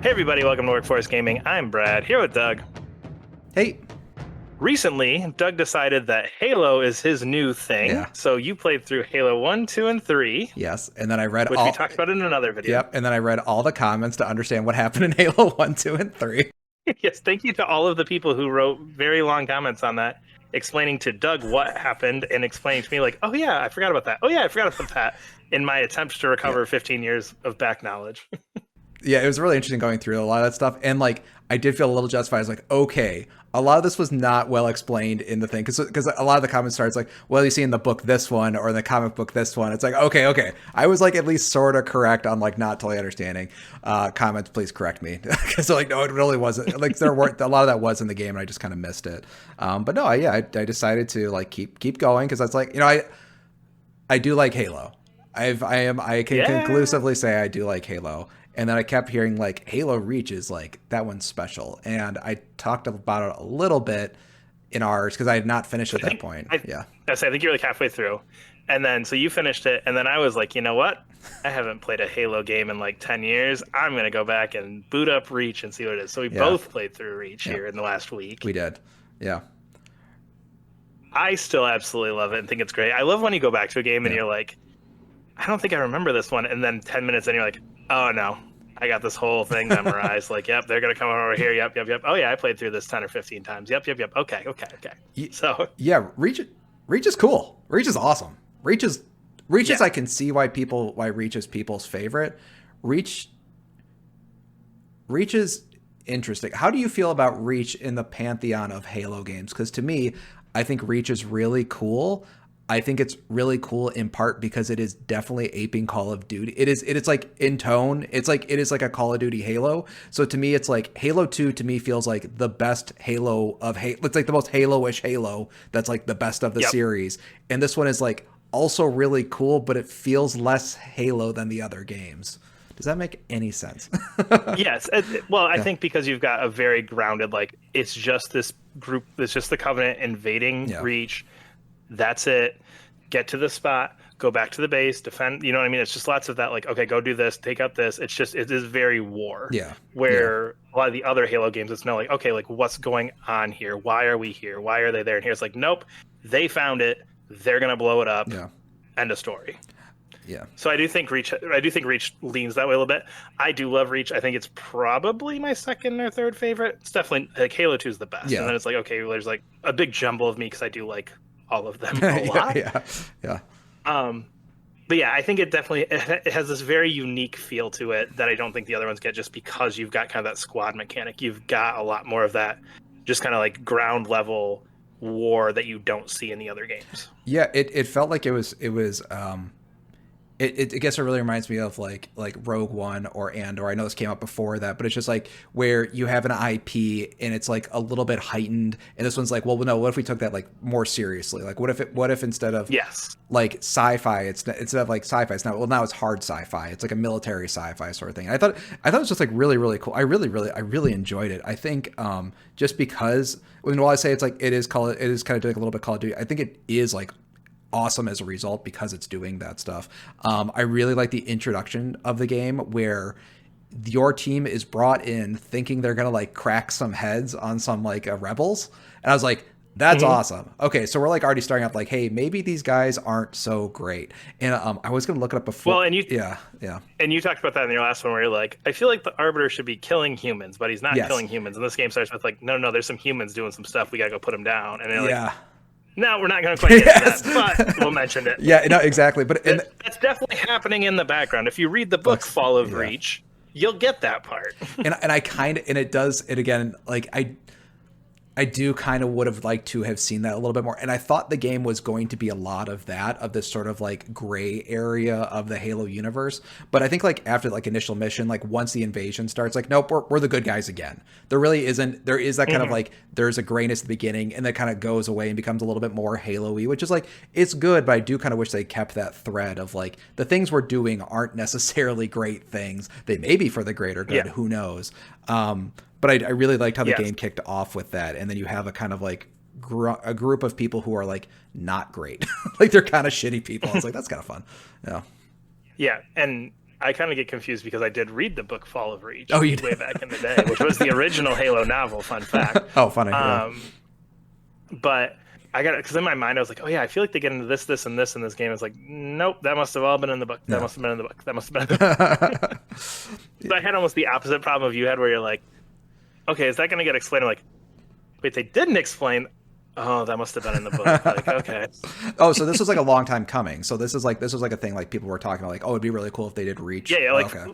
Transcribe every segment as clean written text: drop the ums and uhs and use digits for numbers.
Hey everybody, welcome to Workforce Gaming. I'm Brad, here with Doug. Hey. Recently, Doug decided that Halo is his new thing. Yeah. So you played through Halo 1, 2, and 3. Yes. And then I read which all. we talked about in another video. Yep. And then I read all the comments to understand what happened in Halo 1, 2, and 3. Yes, thank you to all of the people who wrote very long comments on that, explaining to Doug what happened and explaining to me, like, oh yeah, I forgot about that. Oh yeah, I forgot about that, in my attempt to recover 15 years of back knowledge. Yeah, it was really interesting going through a lot of that stuff. And like, I did feel a little justified. I was like, okay, a lot of this was not well explained in the thing. Because a lot of the comments starts like, well, you see in the book this one or in the comic book this one. It's like, okay. I was like at least sort of correct on like not totally understanding. Comments, please correct me. Because like, no, it really wasn't. Like there weren't, a lot of that was in the game and I just kind of missed it. But no, I decided to like keep going because I was like, you know, I do like Halo. I can conclusively say I do like Halo. And then I kept hearing like Halo Reach is like that one's special. And I talked about it a little bit in ours because I had not finished at that point. I think you're like halfway through. And then so you finished it. And then I was like, you know what? I haven't played a Halo game in like 10 years. I'm going to go back and boot up Reach and see what it is. So we both played through Reach here in the last week. We did. Yeah. I still absolutely love it and think it's great. I love when you go back to a game and you're like, I don't think I remember this one. And then 10 minutes in, you're like, oh, no, I got this whole thing memorized. Like, yep, they're going to come over here. Yep. Oh, yeah, I played through this 10 or 15 times. Yep. Okay. So, yeah, Reach is cool. Reach is awesome. Reach is I can see why Reach is people's favorite. Reach is interesting. How do you feel about Reach in the pantheon of Halo games? Because to me, I think Reach is really cool. I think it's really cool in part because it is definitely aping Call of Duty. It is like in tone. It is like a Call of Duty Halo. So to me, it's like Halo 2 to me feels like the best Halo of Halo. It's like the most Halo-ish Halo that's like the best of the series. And this one is like also really cool, but it feels less Halo than the other games. Does that make any sense? Yes. Well, I think because you've got a very grounded, like it's just this group, it's just the Covenant invading Reach. That's it. Get to the spot, go back to the base, defend. You know what I mean? It's just lots of that, like, okay, go do this, take out this. It is very war. Yeah. Where a lot of the other Halo games, it's no like, okay, like what's going on here? Why are we here? Why are they there? And here it's like, nope, they found it. They're going to blow it up. Yeah. End of story. Yeah. So I do think Reach leans that way a little bit. I do love Reach. I think it's probably my second or third favorite. It's definitely like Halo 2 is the best. Yeah. And then it's like, okay, there's like a big jumble of me because I do like all of them a lot. Yeah. But yeah, I think it definitely it has this very unique feel to it that I don't think the other ones get, just because you've got kind of that squad mechanic. You've got a lot more of that just kind of like ground level war that you don't see in the other games. Yeah, it felt like it I guess it really reminds me of like Rogue One or Andor. I know this came out before that, but it's just like where you have an IP and it's like a little bit heightened, and this one's like, well, no, what if we took that like more seriously? Like what if instead of like sci-fi, instead of like sci-fi, it's not, well, now it's hard sci-fi. It's like a military sci-fi sort of thing. And I thought it was just like really, really cool. I really enjoyed it. I think just because while I say it's like it is kind of doing a little bit Call of Duty, I think it is like awesome as a result because it's doing that stuff. I really like the introduction of the game where your team is brought in thinking they're gonna like crack some heads on some like rebels, and I was like, that's awesome. Okay, so we're like already starting up like, hey, maybe these guys aren't so great. And I was gonna look it up before. Well, and you and you talked about that in your last one where you're like, I feel like the Arbiter should be killing humans, but he's not killing humans. And this game starts with like, no, there's some humans doing some stuff. We gotta go put them down. And they're like, no, we're not going to quite get to that, but we'll mention it. Yeah, no, exactly. But that's definitely happening in the background. If you read the book Fall of Reach, you'll get that part. and I kind of, and it does it again. Like I do kind of would have liked to have seen that a little bit more. And I thought the game was going to be a lot of that, of this sort of like gray area of the Halo universe. But I think like after like initial mission, like once the invasion starts, like, nope, we're the good guys again. There really isn't, there is that kind of like, there's a grayness at the beginning and that kind of goes away and becomes a little bit more Halo-y, which is like, it's good, but I do kind of wish they kept that thread of like, the things we're doing aren't necessarily great things. They may be for the greater good, who knows? But I really liked how the game kicked off with that. And then you have a kind of like a group of people who are like not great. Like they're kind of shitty people. I was like, that's kind of fun. Yeah. Yeah. And I kind of get confused because I did read the book Fall of Reach Oh, you way did? back in the day, which was the original Halo novel. Fun fact. Oh, funny. Yeah. But I got it because in my mind I was like, oh yeah, I feel like they get into this, this, and this in this game. It's like, nope, that must have all been in the book. That Yeah. must have been in the book. That must have been in the book. So I had almost the opposite problem of you had, where you're like, okay, is that going to get explained? I'm like, wait, they didn't explain. Oh, that must have been in the book. Like, okay. Oh, so this was like a long time coming. So this was like a thing like people were talking about, like, oh, it'd be really cool if they did Reach. Yeah, yeah, Oh, like okay.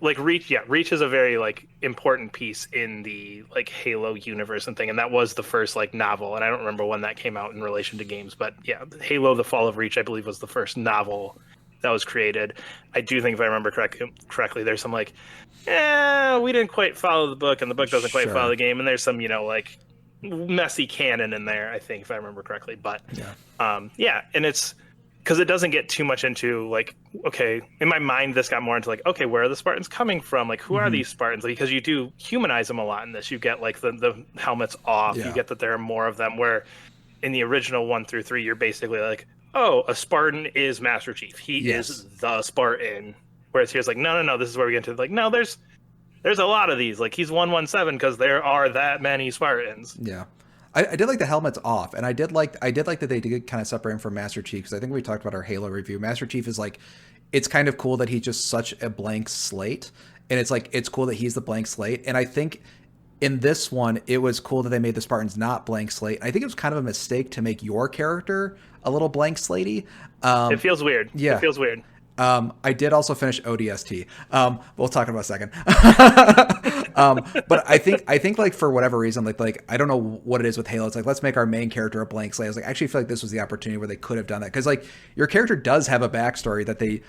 like Reach, yeah, Reach is a very like important piece in the like Halo universe and thing, and that was the first like novel, and I don't remember when that came out in relation to games, but yeah, Halo: The Fall of Reach, I believe, was the first novel that was created. I do think, if I remember correctly, there's some like, we didn't quite follow the book, and the book doesn't quite follow Sure. the game, and there's some, like messy canon in there, I think, if I remember correctly, but yeah, and it's because it doesn't get too much into like, okay, in my mind this got more into like, okay, where are the Spartans coming from, like who are these Spartans, because you do humanize them a lot in this. You get like the helmets off, Yeah. you get that there are more of them, where in the original 1 through 3 you're basically like, oh, a Spartan is Master Chief, he is the Spartan, whereas here's like, no, this is where we get into like, no, there's a lot of these, like he's 117 because there are that many Spartans. Yeah. I did like the helmets off, and I did like that they did kind of separate him from Master Chief, because I think we talked about our Halo review. Master Chief is like, it's kind of cool that he's just such a blank slate, and it's like, it's cool that he's the blank slate. And I think in this one, it was cool that they made the Spartans not blank slate. I think it was kind of a mistake to make your character a little blank slatey. It feels weird. Yeah. It feels weird. I did also finish ODST. We'll talk about a second. But I think like for whatever reason, like I don't know what it is with Halo. It's like, let's make our main character a blank slate. I was like, I actually feel like this was the opportunity where they could have done that, because like your character does have a backstory that they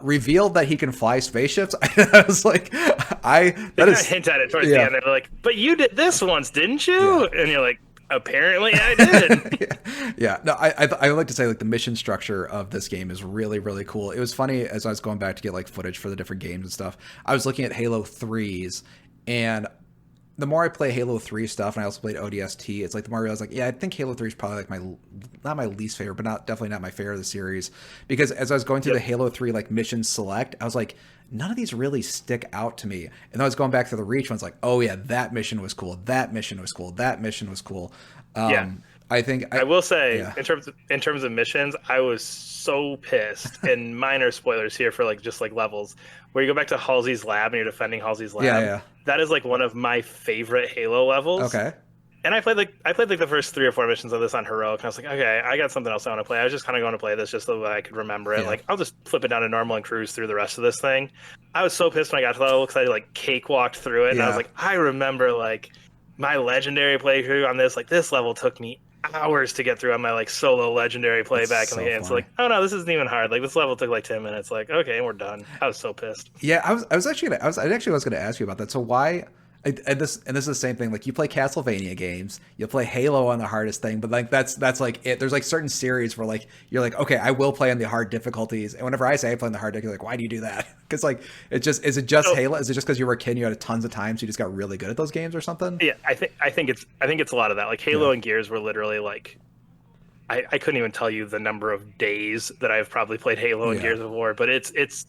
revealed that he can fly spaceships. I was like, They hint at it towards the end. They're like, but you did this once, didn't you? Yeah. And you're like, apparently I did. Yeah. No, I would like to say like the mission structure of this game is really, really cool. It was funny as I was going back to get like footage for the different games and stuff. I was looking at Halo 3's, and the more I play Halo 3 stuff, and I also played ODST, it's like the more I realize, like, yeah, I think Halo 3 is probably like not my least favorite, but definitely not my favorite of the series. Because as I was going through the Halo 3 like mission select, I was like, none of these really stick out to me. And then I was going back to the Reach ones, like, oh yeah, that mission was cool. That mission was cool. That mission was cool. I think I will say, in terms of missions, I was so pissed. And minor spoilers here for like just like levels, where you go back to Halsey's lab and you're defending Halsey's lab. Yeah. That is like one of my favorite Halo levels. Okay. And I played like the first 3 or 4 missions of this on Heroic, and I was like, okay, I got something else I want to play. I was just kind of going to play this just so that I could remember it. Yeah. Like, I'll just flip it down to normal and cruise through the rest of this thing. I was so pissed when I got to that level because I like cakewalked through it, and I was like, I remember like my legendary playthrough on this. Like, this level took me hours to get through on my like solo legendary playback in the game. So like, oh no, this isn't even hard. Like, this level took like 10 minutes. Like, okay, we're done. I was so pissed. Yeah, I was actually going to ask you about that. So why? And this is the same thing. Like, you play Castlevania games, you play Halo on the hardest thing, but like that's like it. There's like certain series where like you're like, okay, I will play on the hard difficulties. And whenever I say I play on the hard difficulty, like, why do you do that? Because like is it just Halo? Is it just because you were a kid and you had tons of time, so you just got really good at those games or something? Yeah, I think it's a lot of that. Like, Halo and Gears were literally like, I couldn't even tell you the number of days that I've probably played Halo and Gears of War, but it's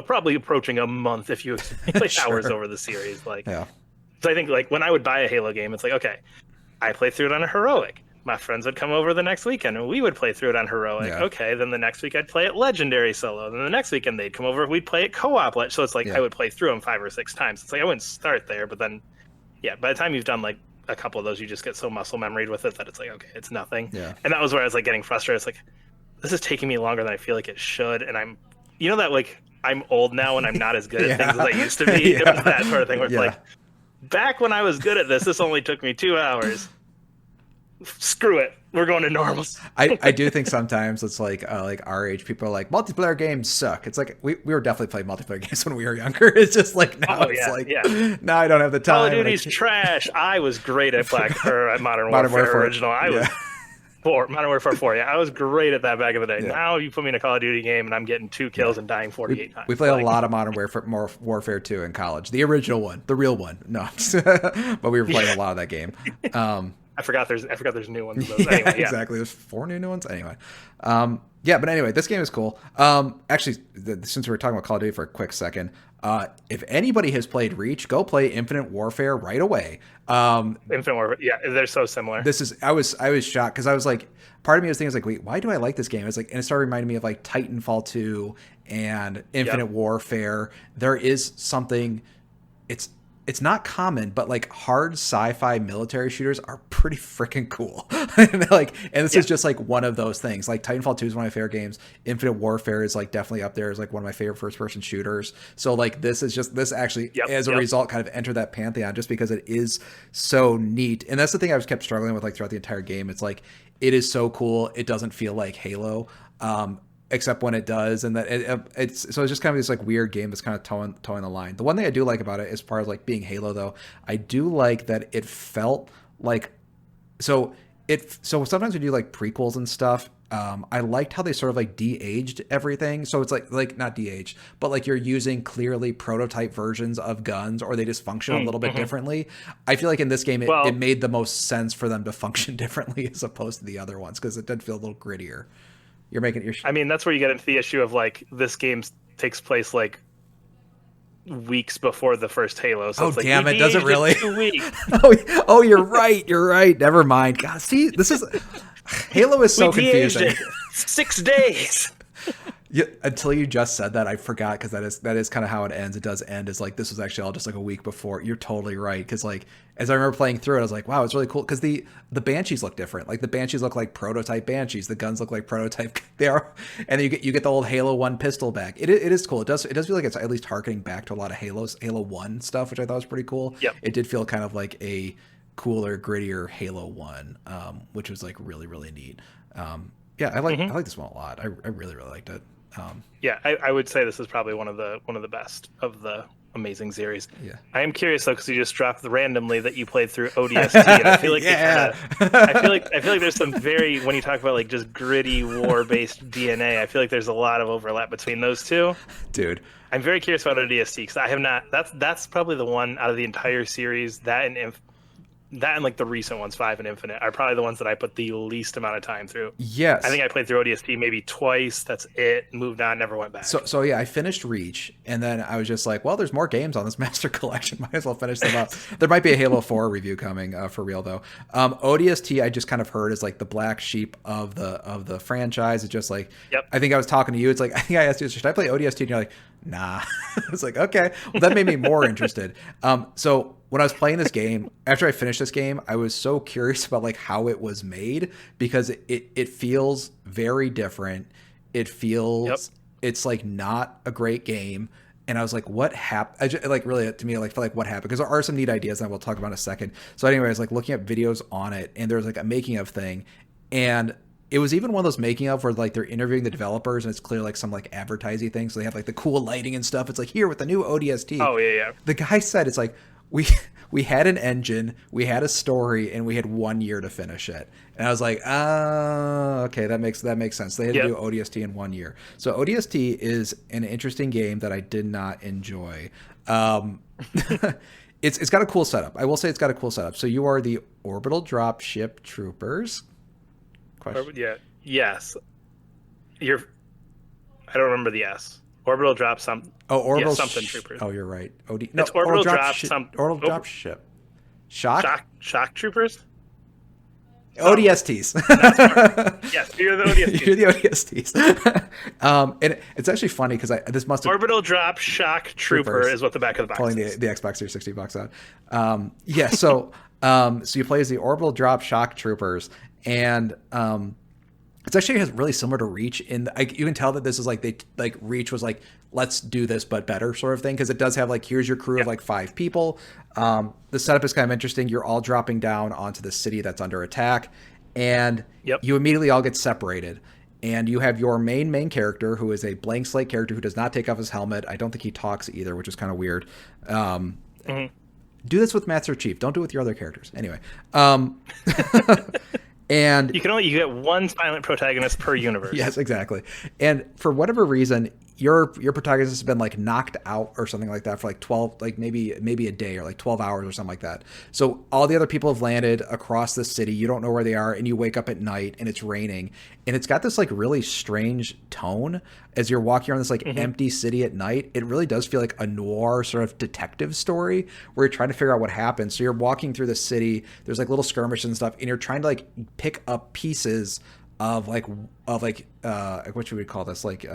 probably approaching a month if you play hours over the series. Like, so I think like when I would buy a Halo game, it's like, okay, I play through it on a Heroic. My friends would come over the next weekend and we would play through it on Heroic. Yeah. Okay, then the next week I'd play it Legendary solo. Then the next weekend they'd come over, we'd play it co-op. So it's like I would play through them 5 or 6 times. It's like I wouldn't start there, but then by the time you've done like a couple of those, you just get so muscle memoried with it that it's like, okay, it's nothing. Yeah. And that was where I was like getting frustrated. It's like, this is taking me longer than I feel like it should, and I'm, that like, I'm old now and I'm not as good at things as I used to be. It was that sort of thing where it's like, back when I was good at this only took me 2 hours. Screw it. We're going to normals. I do think sometimes it's like our age people are like, multiplayer games suck. It's like we were definitely playing multiplayer games when we were younger. It's just like now now I don't have the time. Call of Duty's trash. I was great at Modern Warfare original. I was Modern Warfare 4. Yeah, I was great at that back in the day. Yeah. Now you put me in a Call of Duty game and I'm getting 2 kills and dying 48 times. We played a lot of Modern Warfare 2 in college. The original one, the real one. No, but we were playing a lot of that game. I forgot there's new ones of those. Anyway, exactly. There's 4 new ones. Anyway, Yeah, but anyway, this game is cool. Actually, since we were talking about Call of Duty for a quick second, if anybody has played Reach, go play Infinite Warfare right away. Infinite Warfare, yeah, they're so similar. This is I was shocked because I was like, part of me was thinking, like, wait, why do I like this game? It's like, and it started reminding me of like Titanfall 2 and Infinite Warfare. There is something. It's not common, but like hard sci-fi military shooters are pretty freaking cool. And this is just like one of those things. Like Titanfall 2 is one of my favorite games. Infinite Warfare is like definitely up there as like one of my favorite first-person shooters. So like this actually as a result kind of entered that pantheon just because it is so neat. And that's the thing I was kept struggling with like throughout the entire game. It's like it is so cool. It doesn't feel like Halo. Except when it does, and that it's just kind of this like weird game that's kind of towing the line. The one thing I do like about it, as far as like being Halo, though, I do like that it felt like so sometimes we do like prequels and stuff. I liked how they sort of like de-aged everything. So it's like not de-aged, but like you're using clearly prototype versions of guns, or they just function a little bit differently. I feel like in this game, it made the most sense for them to function differently as opposed to the other ones because it did feel a little grittier. I mean, that's where you get into the issue of like this game takes place like weeks before the first Halo. So it's like, damn it, does it really? 2 weeks. oh, you're right. You're right. Never mind. God, see, this is Halo is so confusing. 6 days. Yeah, until you just said that, I forgot because that is kind of how it ends. It does end as like this was actually all just like a week before. You're totally right because like as I remember playing through it, I was like, wow, it's really cool because the Banshees look different. Like the Banshees look like prototype Banshees. The guns look like prototype. They are, and then you get the old Halo 1 pistol back. It is cool. It does feel like it's at least harkening back to a lot of Halo 1 stuff, which I thought was pretty cool. Yep. It did feel kind of like a cooler, grittier Halo 1, which was like really really neat. Yeah, I like this one a lot. I really really liked it. Yeah, I would say this is probably one of the best of the amazing series. Yeah, I am curious though because you just dropped randomly that you played through ODST, and I feel like I feel like there's some very, when you talk about like just gritty war based DNA, I feel like there's a lot of overlap between those two. Dude, I'm very curious about ODST because I have not. That's probably the one out of the entire series that and like the recent ones, 5 and Infinite, are probably the ones that I put the least amount of time through. Yes. I think I played through ODST maybe twice. That's it. Moved on, never went back. So yeah, I finished Reach, and then I was just like, well, there's more games on this Master Collection. Might as well finish them up. There might be a Halo 4 review coming for real, though. ODST, I just kind of heard is like the black sheep of the franchise. It's just like, I think I was talking to you. It's like, I think I asked you, should I play ODST? And you're like, nah. It's like, okay. Well, that made me more interested. So when I was playing this game, after I finished this game, I was so curious about like how it was made because it feels very different. It feels it's like not a great game. And I was like, what happened? Like really to me, like felt like what happened? Because there are some neat ideas that we'll talk about in a second. So anyway, I was like looking at videos on it, and there's like a making of thing, and it was even one of those making of where like they're interviewing the developers, and it's clear like some like advertising thing. So they have like the cool lighting and stuff. It's like here with the new ODST. Oh yeah. The guy said it's like we had an engine, we had a story, and we had 1 year to finish it. And I was like, okay, that makes sense. They had to do ODST in 1 year. So ODST is an interesting game that I did not enjoy. It's got a cool setup. I will say it's got a cool setup. So you are the orbital dropship troopers. Question. Yeah. Yes. I don't remember the S. Orbital drop some. Oh, orbital something troopers. Oh, you're right. It's orbital drop some. Orbital drop ship. Shock troopers. ODSTs. Yes, you're the ODSTs. You're the ODSTs. And it's actually funny because this must have orbital drop shock trooper is what the back of the box pulling is. The Xbox 360 box out. Yeah. So so you play as the orbital drop shock troopers, and it's actually really similar to Reach. You can tell that this is like Reach was like, let's do this but better sort of thing, because it does have like, here's your crew of like 5 people. The setup is kind of interesting. You're all dropping down onto the city that's under attack, and you immediately all get separated. And you have your main character, who is a blank slate character who does not take off his helmet. I don't think he talks either, which is kind of weird. Do this with Master Chief. Don't do it with your other characters. Anyway. And you get one silent protagonist per universe. Yes, exactly. And for whatever reason, your protagonist has been like knocked out or something like that for like 12, like maybe a day or like 12 hours or something like that. So all the other people have landed across the city. You don't know where they are, and you wake up at night and it's raining, and it's got this like really strange tone as you're walking around this like empty city at night. It really does feel like a noir sort of detective story where you're trying to figure out what happened. So you're walking through the city. There's like little skirmishes and stuff, and you're trying to like pick up pieces of like what should we call this, like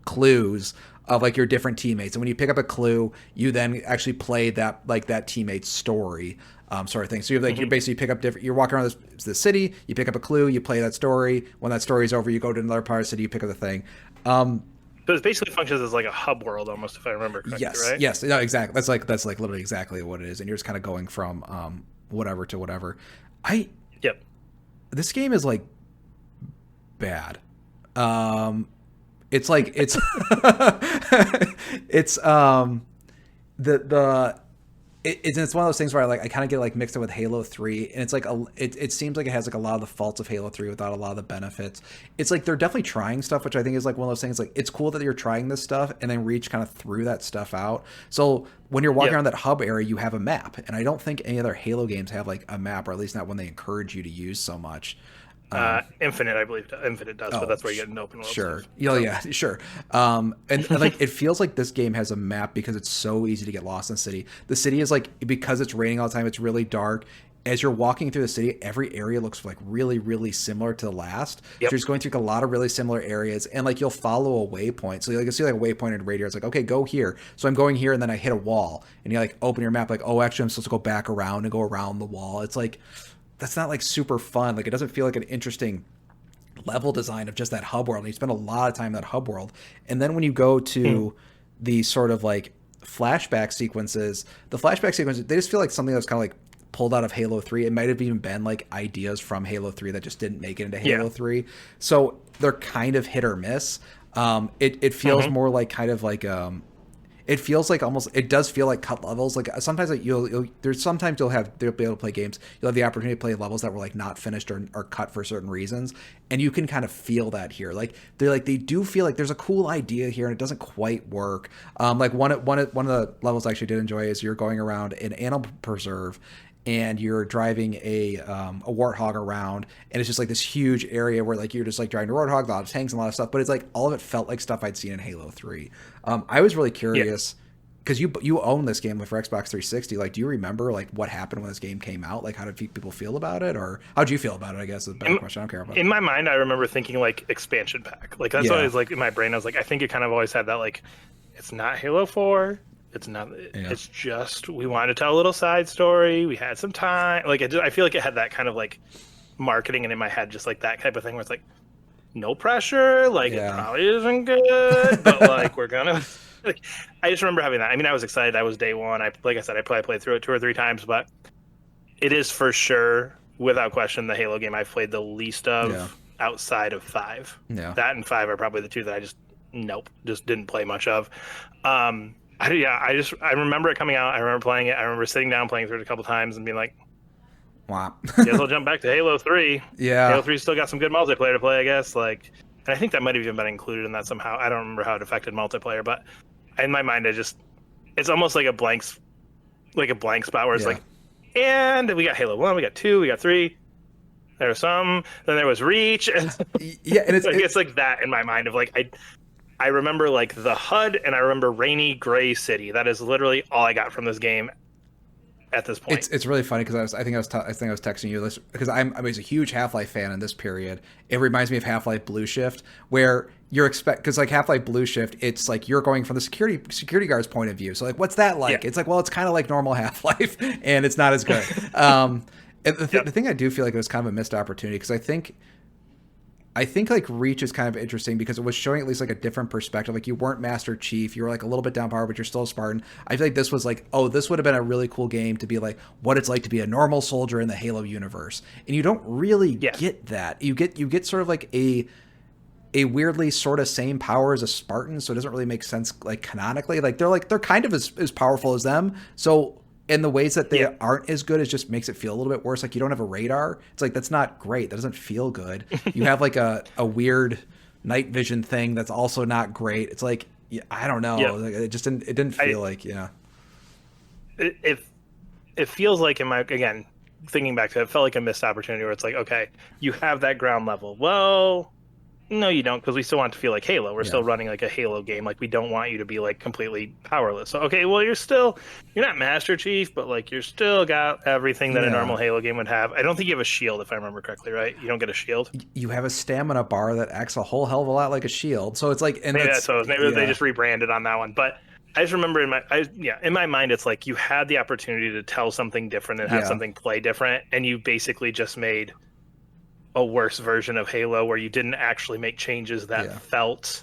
clues of like your different teammates. And when you pick up a clue, you then actually play that like that teammate's story, sort of thing. So you're like, you basically pick up different, you're walking around this city, you pick up a clue, you play that story. When that story's over, you go to another part of the city, you pick up the thing. So it basically functions as like a hub world almost, if I remember correctly, right? Yes, no, exactly. That's like literally exactly what it is. And you're just kind of going from whatever to whatever. Yep. This game is like bad. It's like it's it's it's one of those things where I kind of get like mixed up with Halo 3, and it's like it seems like it has like a lot of the faults of Halo 3 without a lot of the benefits. It's like they're definitely trying stuff, which I think is like one of those things. Like, it's cool that you're trying this stuff, and then Reach kind of threw that stuff out. So when you're walking around that hub area, you have a map, and I don't think any other Halo games have like a map, or at least not when they encourage you to use so much. Infinite, I believe. Infinite does, but that's where you get an open world. Sure. Stuff. Yeah, sure. And like, it feels like this game has a map because it's so easy to get lost in the city. The city is like, because it's raining all the time, it's really dark. As you're walking through the city, every area looks like really, really similar to the last. So you're just going through a lot of really similar areas, and like you'll follow a waypoint. So you'll see like a waypoint in radar. It's like, okay, go here. So I'm going here, and then I hit a wall, and you like open your map, like, oh, actually I'm supposed to go back around and go around the wall. It's like, that's not like super fun. Like, it doesn't feel like an interesting level design of just that hub world. And you spend a lot of time in that hub world. And then when you go to the sort of like flashback sequences, they just feel like something that's kind of like pulled out of Halo 3. It might have even been like ideas from Halo 3 that just didn't make it into Halo 3. So they're kind of hit or miss. It feels more like kind of like it feels like almost, it does feel like cut levels. Like sometimes like you'll be able to play games. You'll have the opportunity to play levels that were like not finished or cut for certain reasons. And you can kind of feel that here. Like they do feel like there's a cool idea here and it doesn't quite work. Like one of the levels I actually did enjoy is you're going around an animal preserve, and you're driving a warthog around, and it's just like this huge area where like you're just like driving a warthog, a lot of tanks and a lot of stuff, but it's like all of it felt like stuff I'd seen in Halo 3. I was really curious because you own this game for Xbox 360. Like, do you remember like what happened when this game came out? Like, how did people feel about it, or how'd you feel about it? I guess is a better question. I don't care about it. In my mind, I remember thinking like expansion pack. Like that's always like in my brain. I was like, I think it kind of always had that like, it's not Halo 4. It's not. It's just we wanted to tell a little side story. We had some time. Like I feel like it had that kind of like marketing, and in my head, just like that type of thing where it's like, no pressure. Like it probably isn't good, but like we're gonna. Like, I just remember having that. I mean, I was excited. I was day one. Like I said, I probably played through it 2 or 3 times, but it is for sure, without question, the Halo game I've played the least of outside of 5. Yeah, that and 5 are probably the 2 that I just didn't play much of. I remember it coming out. I remember playing it. I remember sitting down playing through it a couple times and being like, wow. Guess I'll jump back to Halo 3. Yeah. Halo 3 still got some good multiplayer to play, I guess. Like, and I think that might have even been included in that somehow. I don't remember how it affected multiplayer, but in my mind, it's almost like a blank spot where it's like, and we got Halo 1, we got 2, we got 3. There was some, then there was Reach. And yeah, and it's like that in my mind of like, I remember like the HUD, and I remember rainy gray city. That is literally all I got from this game at this point. It's really funny because I think I was texting you this because I was a huge Half-Life fan in this period. It reminds me of Half-Life Blue Shift, where because like Half-Life Blue Shift, it's like you're going from the security guard's point of view. So like, what's that like? It's like, well, it's kind of like normal Half-Life, and it's not as good. And the thing I do feel like it was kind of a missed opportunity because I think like Reach is kind of interesting because it was showing at least like a different perspective. Like, you weren't Master Chief, you were like a little bit down power, but you're still a Spartan. I feel like this was like, oh, this would have been a really cool game to be like what it's like to be a normal soldier in the Halo universe. And you don't really get that. You get sort of like a weirdly sort of same power as a Spartan, so it doesn't really make sense like canonically. Like they're kind of as powerful as them. So in the ways that they aren't as good, it just makes it feel a little bit worse. Like, you don't have a radar. It's like, that's not great. That doesn't feel good. You have like a weird night vision thing that's also not great. It's like, yeah, I don't know. Yep. Like, it didn't feel like, yeah. It it feels like, in my, again, thinking back to it, it felt like a missed opportunity where it's like, okay, you have that ground level. Well, no, you don't, because we still want it to feel like Halo. We're Yeah. still running like a Halo game. Like, we don't want you to be like completely powerless. So, okay, well, you're not Master Chief, but like you're still got everything that a Yeah. normal Halo game would have. I don't think you have a shield, if I remember correctly, right? You don't get a shield. You have a stamina bar that acts a whole hell of a lot like a shield. So it's like, and Maybe that's, that's what it was. Maybe they yeah. just rebranded on that one. But I just remember in my mind, it's like you had the opportunity to tell something different and have Yeah. something play different, and you basically just made a worse version of Halo where you didn't actually make changes that Yeah. felt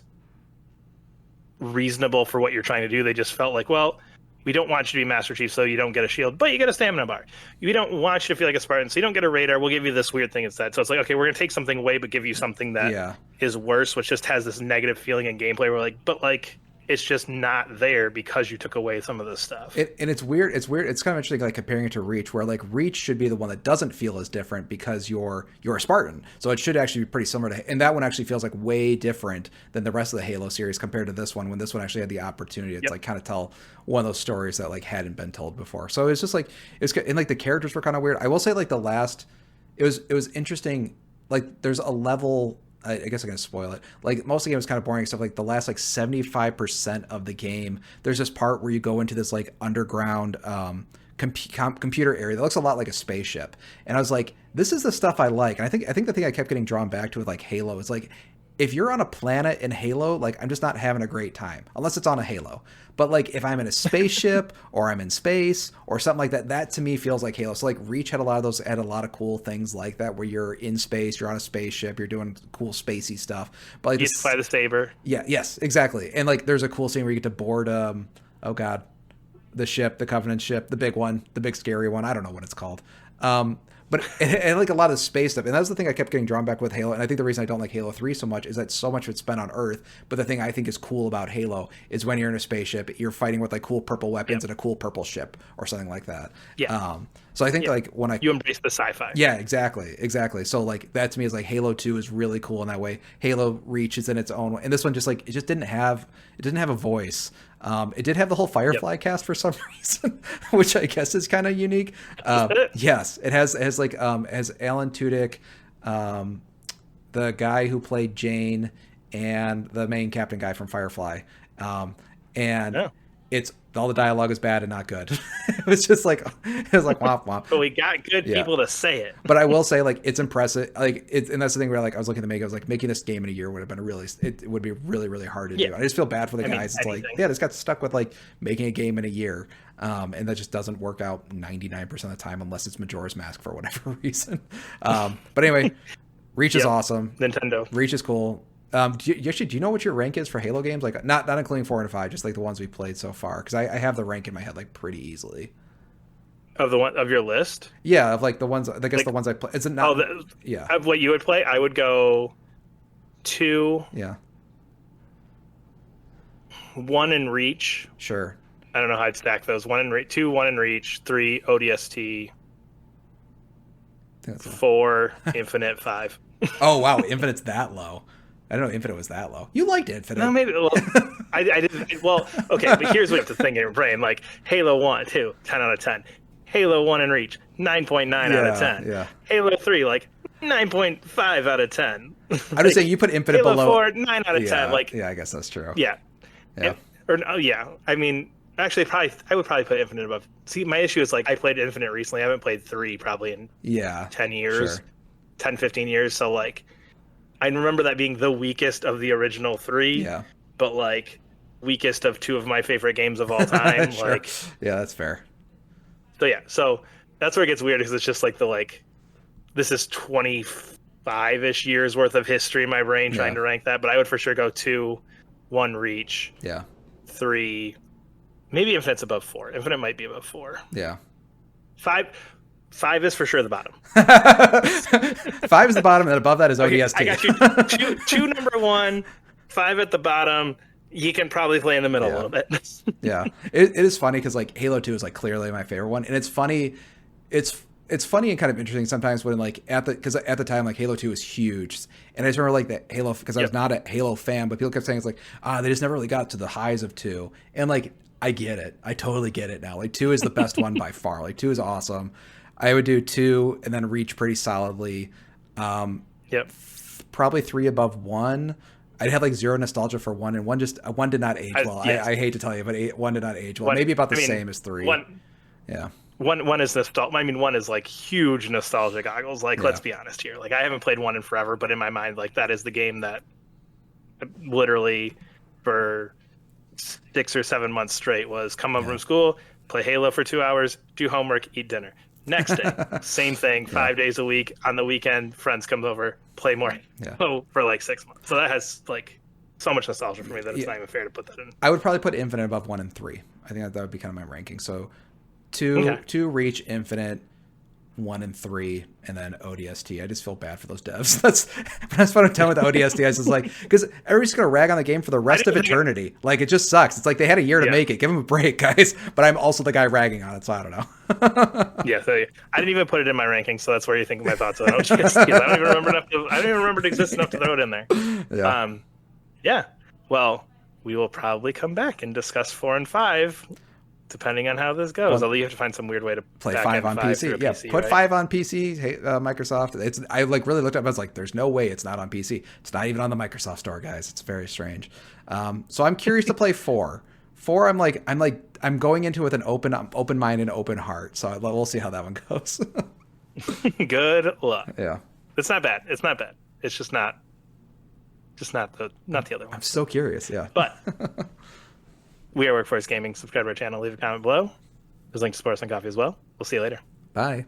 reasonable for what you're trying to do. They just felt like, well, we don't want you to be Master Chief, so you don't get a shield, but you get a stamina bar. We don't want you to feel like a Spartan, so you don't get a radar. We'll give you this weird thing instead. So it's like, okay, we're gonna take something away, but give you something that Yeah. is worse, which just has this negative feeling in gameplay. We're like, but like, it's just not there because you took away some of this stuff. And it's weird. It's weird. It's kind of interesting, like comparing it to Reach, where like Reach should be the one that doesn't feel as different because you're a Spartan. So it should actually be pretty similar to, and that one actually feels like way different than the rest of the Halo series compared to this one. When this one actually had the opportunity to like kind of tell one of those stories that like hadn't been told before. So it's just like and like the characters were kind of weird. I will say like the last, it was interesting. Like there's a level. I guess I'm gonna spoil it. Like most of the game was kind of boring stuff. Like the last like 75% of the game, there's this part where you go into this like underground computer area that looks a lot like a spaceship. And I was like, this is the stuff I like. And I think the thing I kept getting drawn back to with like Halo is like, if you're on a planet in Halo, like I'm just not having a great time unless it's on a Halo. But like if I'm in a spaceship or I'm in space or something like that, that to me feels like Halo. So like Reach had a lot of those, had a lot of cool things like that where you're in space, you're on a spaceship, you're doing cool spacey stuff. But like You fly the saber. yeah, yes, exactly. And like there's a cool scene where you get to board oh god, the ship, the Covenant ship, the big one, the big scary one. I don't know what it's called. But and like a lot of space stuff, and that's the thing I kept getting drawn back with Halo. And I think the reason I don't like Halo 3 so much is that so much of it's spent on Earth. But the thing I think is cool about Halo is when you're in a spaceship, you're fighting with like cool purple weapons and a cool purple ship or something like that. Yeah. So I think like when you embrace the sci-fi. yeah, exactly. So like that to me is like Halo 2 is really cool in that way. Halo Reach is in its own way, and this one just like it didn't have a voice. It did have the whole Firefly cast for some reason, which I guess is kind of unique. Yes, it has like has Alan Tudyk, the guy who played Jane, and the main captain guy from Firefly, and it's all the dialogue is bad and not good. It was just like womp womp. But we got good people to say it. But I will say like it's impressive. Like it's, and that's the thing where like I was looking to make. I was like making this game in a year would have been it would be really hard to do. I just feel bad for the guys. It's like they just got stuck with like making a game in a year, and that just doesn't work out 99% of the time unless it's Majora's Mask for whatever reason. But anyway, Reach is awesome. Nintendo. Reach is cool. Do you know what your rank is for Halo games? Like not including 4 and 5, just like the ones we played so far. Because I have the rank in my head like pretty easily. Of the one of your list? Yeah, of like the ones. I guess like, the ones I play. Is it not? Yeah. Of what you would play, I would go 2. Yeah. 1 in Reach. Sure. I don't know how I'd stack those. 1 in Reach, 2, 1 in Reach, 3 ODST, 4 Infinite, 5. Oh wow, Infinite's that low. I don't know Infinite was that low. You liked Infinite. No, maybe. Well, I didn't. Well, okay, but here's what the thing in your brain: like Halo 1, 2, 10 out of 10. Halo 1 in Reach, 9.9 out of 10. Yeah. Halo 3, like 9.5 out of 10. I would say you put Infinite Halo below. 4, 9 out of 10. Like yeah, I guess that's true. Yeah. Yeah. I mean, actually, I would probably put Infinite above. See, my issue is like I played Infinite recently. I haven't played 3 probably in 10 years, sure. 10, 15 years. So like, I remember that being the weakest of the original 3. Yeah. But like, weakest of 2 of my favorite games of all time. Sure. Like, yeah, that's fair. So yeah, so that's where it gets weird because it's just like this is 25-ish years worth of history in my brain trying to rank that. But I would for sure go 2, 1 Reach. Yeah. 3, maybe Infinite's above 4. Infinite might be above 4. Yeah. 5 is for sure the bottom. 5 is the bottom, and above that is ODST. I got you. two number 1, 5 at the bottom. You can probably play in the middle a little bit. Yeah, it is funny because like Halo 2 is like clearly my favorite one, and it's funny. It's it's funny and kind of interesting sometimes when like because at the time like Halo 2 was huge, and I just remember like that Halo, because I was not a Halo fan, but people kept saying it's like they just never really got to the highs of 2, and like I get it, I totally get it now. Like 2 is the best one by far. Like 2 is awesome. I would do 2 and then Reach pretty solidly. Yep. Probably 3 above 1. I'd have like zero nostalgia for 1, and 1 did not age well. I hate to tell you, but 1 did not age well. Maybe about the same as 3. Yeah. One is nostalgic. I mean, 1 is like huge nostalgia goggles. Like, let's be honest here. Like, I haven't played 1 in forever, but in my mind, like, that is the game that literally for 6 or 7 months straight was come home from school, play Halo for 2 hours, do homework, eat dinner. Next day, same thing, 5 days a week. On the weekend, friends come over, play more Halo for like 6 months. So that has like so much nostalgia for me that it's not even fair to put that in. I would probably put Infinite above 1 and 3. I think that would be kind of my ranking. So 2 Reach, Infinite, 1 and 3, and then ODST. I just feel bad for those devs. That's when I spent time with the ODST. I was just like, because everybody's gonna rag on the game for the rest of eternity. Like, it just sucks. It's like they had a year to make it. Give them a break, guys. But I'm also the guy ragging on it, so I don't know. So I didn't even put it in my ranking, so that's where you think my thoughts on ODST. I don't even remember I don't even remember it exists enough to throw it in there. Well, we will probably come back and discuss 4 and 5. Depending on how this goes, although you have to find some weird way to play 5 on PC. Yeah, PC, put 5 on PC. Hey, Microsoft. I like really looked up. I was like, "There's no way it's not on PC. It's not even on the Microsoft Store, guys. It's very strange." So I'm curious to play 4. 4, I'm going into with an open mind and open heart. So we'll see how that one goes. Good luck. Yeah, it's not bad. It's not bad. It's just not the other one. I'm so curious. Yeah, but. We are Workforce Gaming. Subscribe to our channel. Leave a comment below. There's a link to support us on Coffee as well. We'll see you later. Bye.